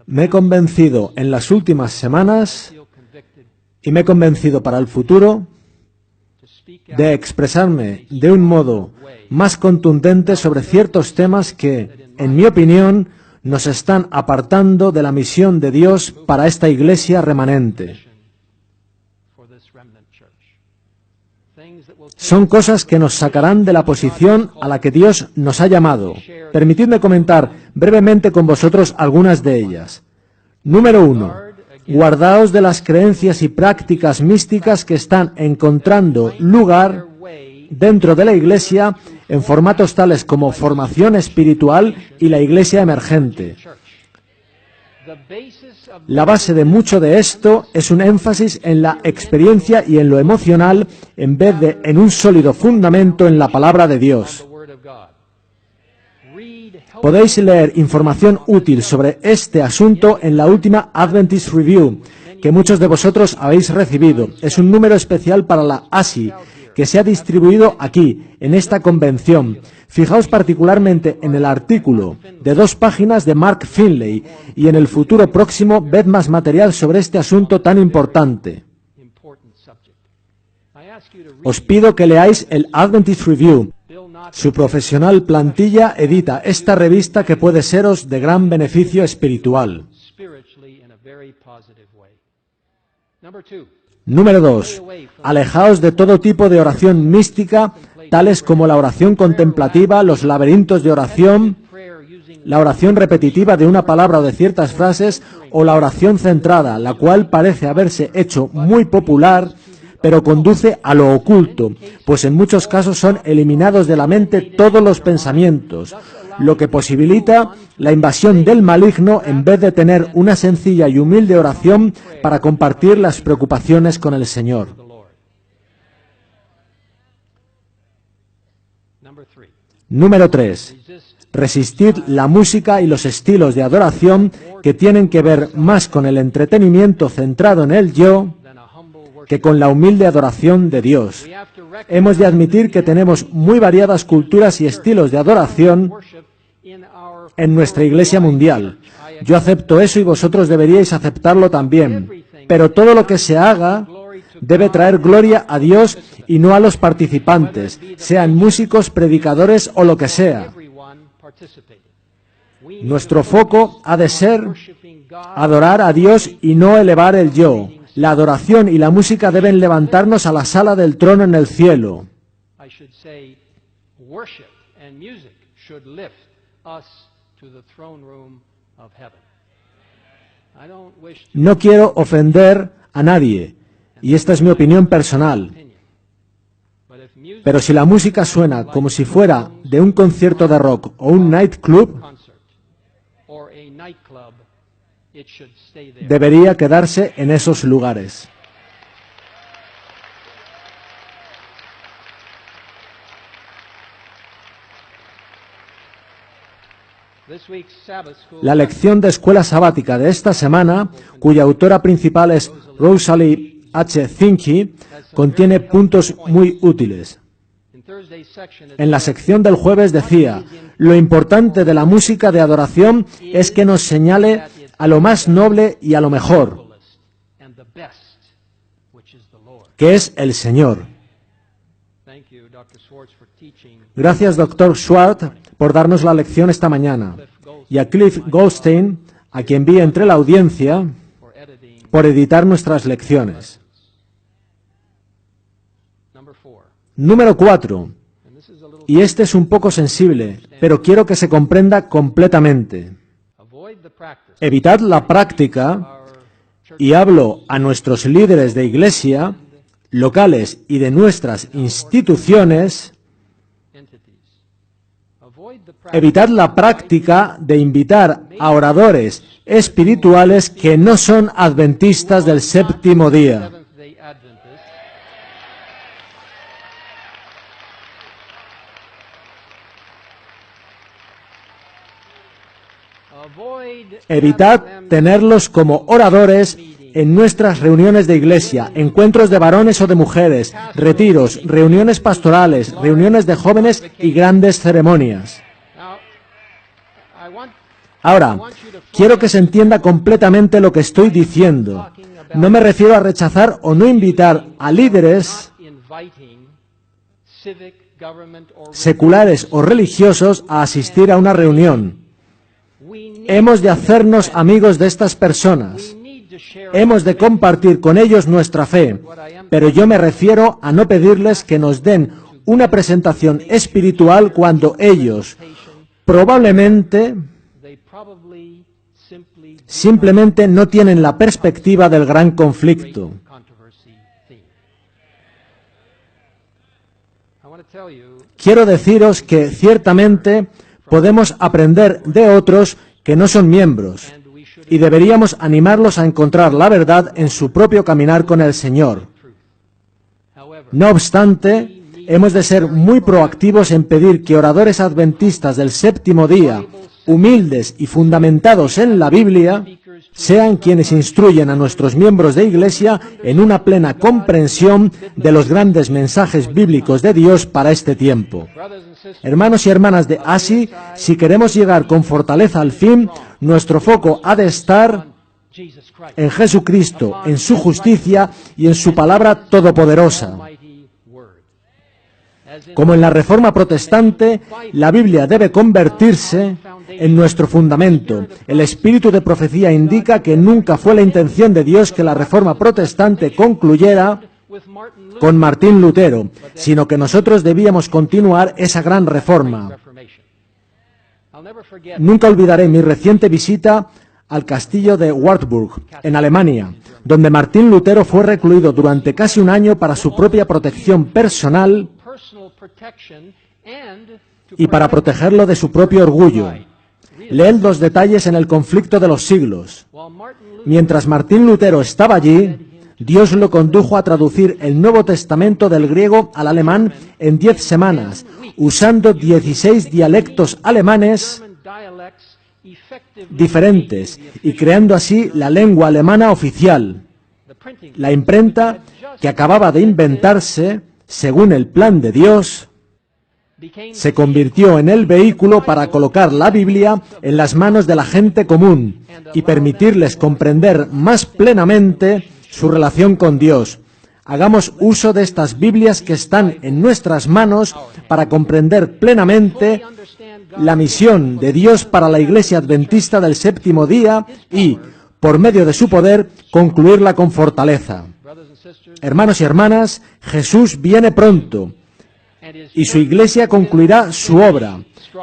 Me he convencido en las últimas semanas y me he convencido para el futuro de expresarme de un modo más contundente sobre ciertos temas que, en mi opinión, nos están apartando de la misión de Dios para esta iglesia remanente. Son cosas que nos sacarán de la posición a la que Dios nos ha llamado. Permitidme comentar brevemente con vosotros algunas de ellas. Número 1. Guardaos de las creencias y prácticas místicas que están encontrando lugar dentro de la iglesia en formatos tales como formación espiritual y la iglesia emergente. La base de mucho de esto es un énfasis en la experiencia y en lo emocional en vez de en un sólido fundamento en la palabra de Dios. Podéis leer información útil sobre este asunto en la última Adventist Review, que muchos de vosotros habéis recibido. Es un número especial para la ASI, que se ha distribuido aquí, en esta convención. Fijaos particularmente en el artículo de 2 páginas de Mark Finley y en el futuro próximo ved más material sobre este asunto tan importante. Os pido que leáis el Adventist Review. Su profesional plantilla edita esta revista que puede seros de gran beneficio espiritual. Número 2. Alejaos de todo tipo de oración mística, tales como la oración contemplativa, los laberintos de oración, la oración repetitiva de una palabra o de ciertas frases, o la oración centrada, la cual parece haberse hecho muy popular, pero conduce a lo oculto, pues en muchos casos son eliminados de la mente todos los pensamientos, lo que posibilita la invasión del maligno en vez de tener una sencilla y humilde oración para compartir las preocupaciones con el Señor. Número 3. Resistir la música y los estilos de adoración que tienen que ver más con el entretenimiento centrado en el yo que con la humilde adoración de Dios. Hemos de admitir que tenemos muy variadas culturas y estilos de adoración en nuestra iglesia mundial. Yo acepto eso y vosotros deberíais aceptarlo también. Pero todo lo que se haga debe traer gloria a Dios y no a los participantes, sean músicos, predicadores o lo que sea. Nuestro foco ha de ser adorar a Dios y no elevar el yo. La adoración y la música deben levantarnos a la sala del trono en el cielo. No quiero ofender a nadie, y esta es mi opinión personal. Pero si la música suena como si fuera de un concierto de rock o un nightclub, debería quedarse en esos lugares. La lección de escuela sabática de esta semana, cuya autora principal es Rosalie H. Finke, contiene puntos muy útiles. En la sección del jueves decía, lo importante de la música de adoración es que nos señale a lo más noble y a lo mejor, que es el Señor. Gracias, Dr. Schwartz, por darnos la lección esta mañana, y a Cliff Goldstein, a quien vi entre la audiencia, por editar nuestras lecciones. Número 4. Y este es un poco sensible, pero quiero que se comprenda completamente. Evitad la práctica, y hablo a nuestros líderes de iglesia, locales y de nuestras instituciones, evitad la práctica de invitar a oradores espirituales que no son adventistas del séptimo día. Evitad tenerlos como oradores en nuestras reuniones de iglesia, encuentros de varones o de mujeres, retiros, reuniones pastorales, reuniones de jóvenes y grandes ceremonias. Ahora, quiero que se entienda completamente lo que estoy diciendo. No me refiero a rechazar o no invitar a líderes seculares o religiosos a asistir a una reunión. Hemos de hacernos amigos de estas personas. Hemos de compartir con ellos nuestra fe, pero yo me refiero a no pedirles que nos den una presentación espiritual cuando ellos probablemente simplemente no tienen la perspectiva del gran conflicto. Quiero deciros que ciertamente podemos aprender de otros que no son miembros y deberíamos animarlos a encontrar la verdad en su propio caminar con el Señor. No obstante, hemos de ser muy proactivos en pedir que oradores adventistas del séptimo día, humildes y fundamentados en la Biblia, sean quienes instruyen a nuestros miembros de Iglesia en una plena comprensión de los grandes mensajes bíblicos de Dios para este tiempo. Hermanos y hermanas de ASI, si queremos llegar con fortaleza al fin, nuestro foco ha de estar en Jesucristo, en su justicia y en su palabra todopoderosa. Como en la Reforma Protestante, la Biblia debe convertirse en nuestro fundamento. El espíritu de profecía indica que nunca fue la intención de Dios que la Reforma Protestante concluyera con Martín Lutero, sino que nosotros debíamos continuar esa gran reforma. Nunca olvidaré mi reciente visita al castillo de Wartburg, en Alemania, donde Martín Lutero fue recluido durante casi un año para su propia protección personal y para protegerlo de su propio orgullo. Leed los detalles en el conflicto de los siglos. Mientras Martín Lutero estaba allí, Dios lo condujo a traducir el Nuevo Testamento del griego al alemán en 10 semanas, usando 16 dialectos alemanes diferentes y creando así la lengua alemana oficial. La imprenta, que acababa de inventarse, según el plan de Dios, se convirtió en el vehículo para colocar la Biblia en las manos de la gente común y permitirles comprender más plenamente su relación con Dios. Hagamos uso de estas Biblias que están en nuestras manos para comprender plenamente la misión de Dios para la Iglesia Adventista del séptimo día y, por medio de su poder, concluirla con fortaleza. Hermanos y hermanas, Jesús viene pronto y su Iglesia concluirá su obra.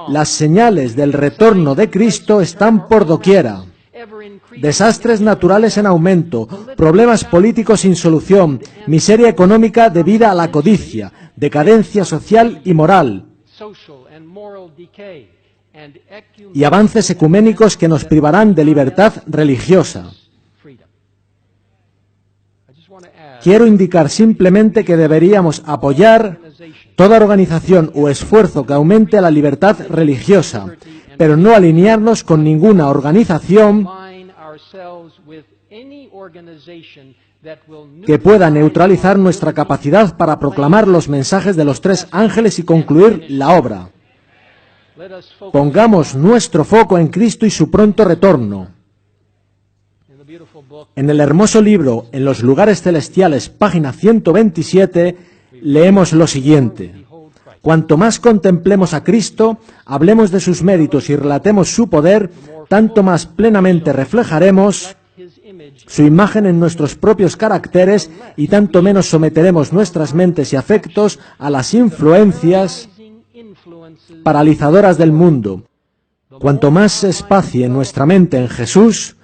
Las señales del retorno de Cristo están por doquiera. Desastres naturales en aumento, problemas políticos sin solución, miseria económica debida a la codicia, decadencia social y moral, y avances ecuménicos que nos privarán de libertad religiosa. Quiero indicar simplemente que deberíamos apoyar toda organización o esfuerzo que aumente la libertad religiosa, pero no alinearnos con ninguna organización que pueda neutralizar nuestra capacidad para proclamar los mensajes de los 3 ángeles y concluir la obra. Pongamos nuestro foco en Cristo y su pronto retorno. En el hermoso libro En los lugares celestiales, página 127, leemos lo siguiente: cuanto más contemplemos a Cristo, hablemos de sus méritos y relatemos su poder, tanto más plenamente reflejaremos su imagen en nuestros propios caracteres y tanto menos someteremos nuestras mentes y afectos a las influencias paralizadoras del mundo. Cuanto más se espacie nuestra mente en Jesús,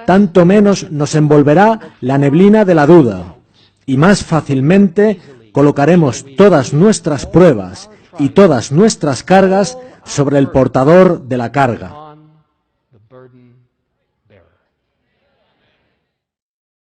tanto menos nos envolverá la neblina de la duda y más fácilmente colocaremos todas nuestras pruebas y todas nuestras cargas sobre el portador de la carga.